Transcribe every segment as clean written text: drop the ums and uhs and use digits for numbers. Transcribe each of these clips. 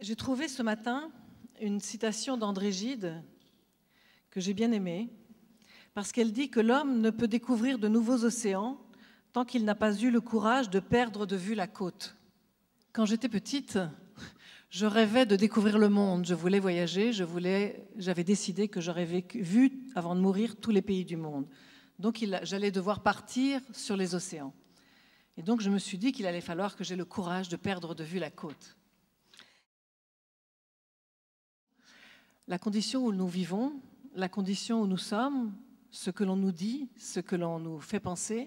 J'ai trouvé ce matin une citation d'André Gide que j'ai bien aimée, parce qu'elle dit que l'homme ne peut découvrir de nouveaux océans tant qu'il n'a pas eu le courage de perdre de vue la côte. Quand j'étais petite, je rêvais de découvrir le monde, je voulais voyager, j'avais décidé que j'aurais vu, avant de mourir, tous les pays du monde. Donc j'allais devoir partir sur les océans. Et donc je me suis dit qu'il allait falloir que j'aie le courage de perdre de vue la côte. La condition où nous vivons, la condition où nous sommes, ce que l'on nous dit, ce que l'on nous fait penser,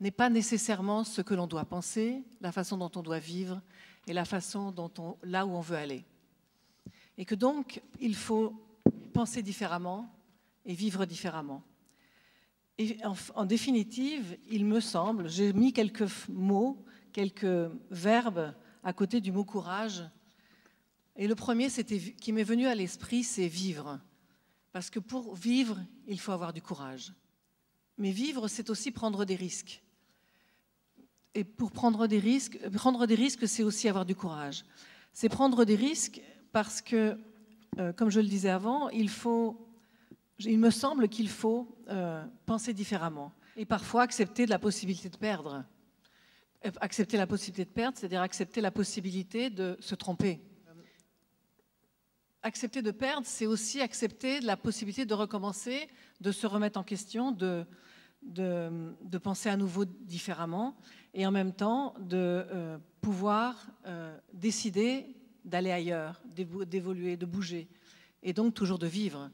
n'est pas nécessairement ce que l'on doit penser, la façon dont on doit vivre et la façon là où on veut aller. Et que donc, il faut penser différemment et vivre différemment. Et en définitive, il me semble, j'ai mis quelques mots, quelques verbes à côté du mot courage. Et le premier qui m'est venu à l'esprit, c'est vivre. Parce que pour vivre, il faut avoir du courage. Mais vivre, c'est aussi prendre des risques. Et pour prendre des risques, c'est aussi avoir du courage. C'est prendre des risques parce que, comme je le disais avant, il me semble qu'il faut penser différemment. Et parfois accepter la possibilité de perdre. Accepter la possibilité de perdre, c'est-à-dire accepter la possibilité de se tromper. Accepter de perdre, c'est aussi accepter la possibilité de recommencer, de se remettre en question, de penser à nouveau différemment et en même temps de pouvoir décider d'aller ailleurs, d'évoluer, de bouger et donc toujours de vivre.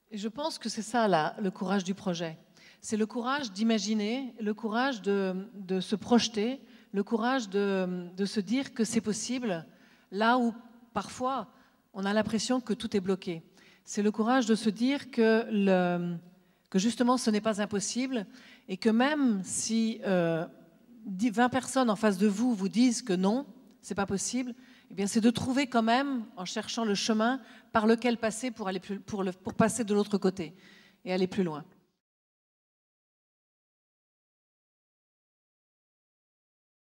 Et je pense que c'est ça là, le courage du projet. C'est le courage d'imaginer, le courage de se projeter, le courage de se dire que c'est possible là où parfois on a l'impression que tout est bloqué. C'est le courage de se dire que justement ce n'est pas impossible et que même si 20 personnes en face de vous vous disent que non, c'est pas possible, eh bien c'est de trouver quand même, en cherchant le chemin par lequel passer pour passer de l'autre côté et aller plus loin.